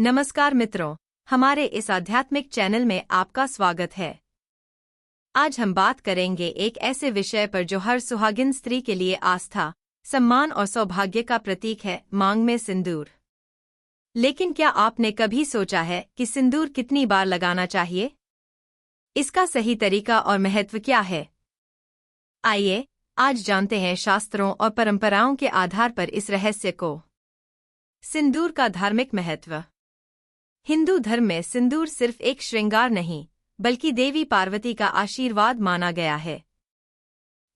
नमस्कार मित्रों, हमारे इस आध्यात्मिक चैनल में आपका स्वागत है। आज हम बात करेंगे एक ऐसे विषय पर जो हर सुहागिन स्त्री के लिए आस्था, सम्मान और सौभाग्य का प्रतीक है, मांग में सिंदूर। लेकिन क्या आपने कभी सोचा है कि सिंदूर कितनी बार लगाना चाहिए? इसका सही तरीका और महत्व क्या है? आइए, आज जानते हैं शास्त्रों और परंपराओं के आधार पर इस रहस्य को। सिंदूर का धार्मिक महत्व। हिंदू धर्म में सिंदूर सिर्फ एक श्रृंगार नहीं, बल्कि देवी पार्वती का आशीर्वाद माना गया है।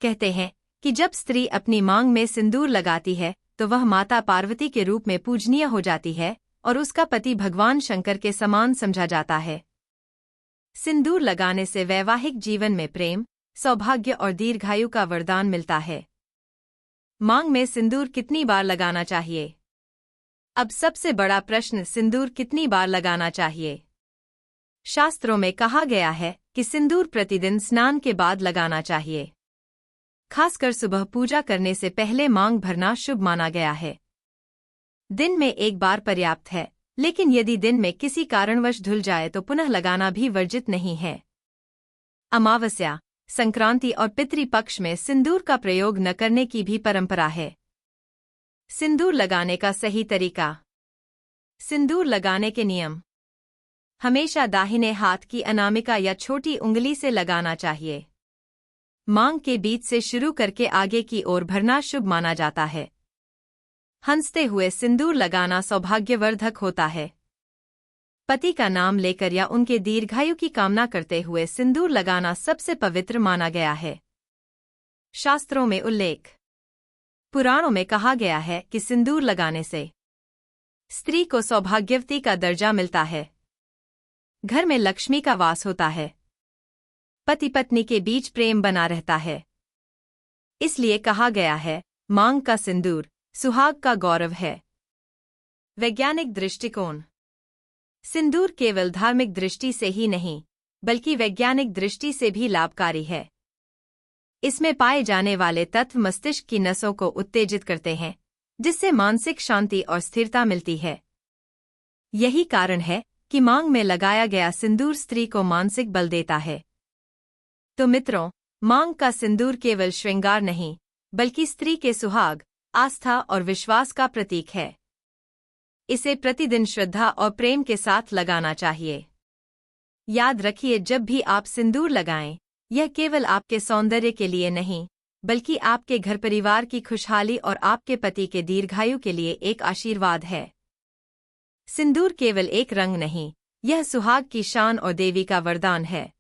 कहते हैं कि जब स्त्री अपनी मांग में सिंदूर लगाती है तो वह माता पार्वती के रूप में पूजनीय हो जाती है और उसका पति भगवान शंकर के समान समझा जाता है। सिंदूर लगाने से वैवाहिक जीवन में प्रेम, सौभाग्य और दीर्घायु का वरदान मिलता है। मांग में सिंदूर कितनी बार लगाना चाहिए? अब सबसे बड़ा प्रश्न, सिंदूर कितनी बार लगाना चाहिए? शास्त्रों में कहा गया है कि सिंदूर प्रतिदिन स्नान के बाद लगाना चाहिए। खासकर सुबह पूजा करने से पहले मांग भरना शुभ माना गया है। दिन में एक बार पर्याप्त है, लेकिन यदि दिन में किसी कारणवश धुल जाए तो पुनः लगाना भी वर्जित नहीं है। अमावस्या, संक्रांति और पितृपक्ष में सिंदूर का प्रयोग न करने की भी परंपरा है। सिंदूर लगाने का सही तरीका। सिंदूर लगाने के नियम। हमेशा दाहिने हाथ की अनामिका या छोटी उंगली से लगाना चाहिए। मांग के बीच से शुरू करके आगे की ओर भरना शुभ माना जाता है। हंसते हुए सिंदूर लगाना सौभाग्यवर्धक होता है। पति का नाम लेकर या उनके दीर्घायु की कामना करते हुए सिंदूर लगाना सबसे पवित्र माना गया है। शास्त्रों में उल्लेख। पुराणों में कहा गया है कि सिंदूर लगाने से स्त्री को सौभाग्यवती का दर्जा मिलता है। घर में लक्ष्मी का वास होता है। पति पत्नी के बीच प्रेम बना रहता है। इसलिए कहा गया है, मांग का सिंदूर सुहाग का गौरव है। वैज्ञानिक दृष्टिकोण। सिंदूर केवल धार्मिक दृष्टि से ही नहीं, बल्कि वैज्ञानिक दृष्टि से भी लाभकारी है। इसमें पाए जाने वाले तत्व मस्तिष्क की नसों को उत्तेजित करते हैं, जिससे मानसिक शांति और स्थिरता मिलती है। यही कारण है कि मांग में लगाया गया सिंदूर स्त्री को मानसिक बल देता है। तो मित्रों, मांग का सिंदूर केवल श्रृंगार नहीं, बल्कि स्त्री के सुहाग, आस्था और विश्वास का प्रतीक है। इसे प्रतिदिन श्रद्धा और प्रेम के साथ लगाना चाहिए। याद रखिए, जब भी आप सिंदूर लगाएं, यह केवल आपके सौंदर्य के लिए नहीं, बल्कि आपके घर परिवार की खुशहाली और आपके पति के दीर्घायु के लिए एक आशीर्वाद है। सिंदूर केवल एक रंग नहीं, यह सुहाग की शान और देवी का वरदान है।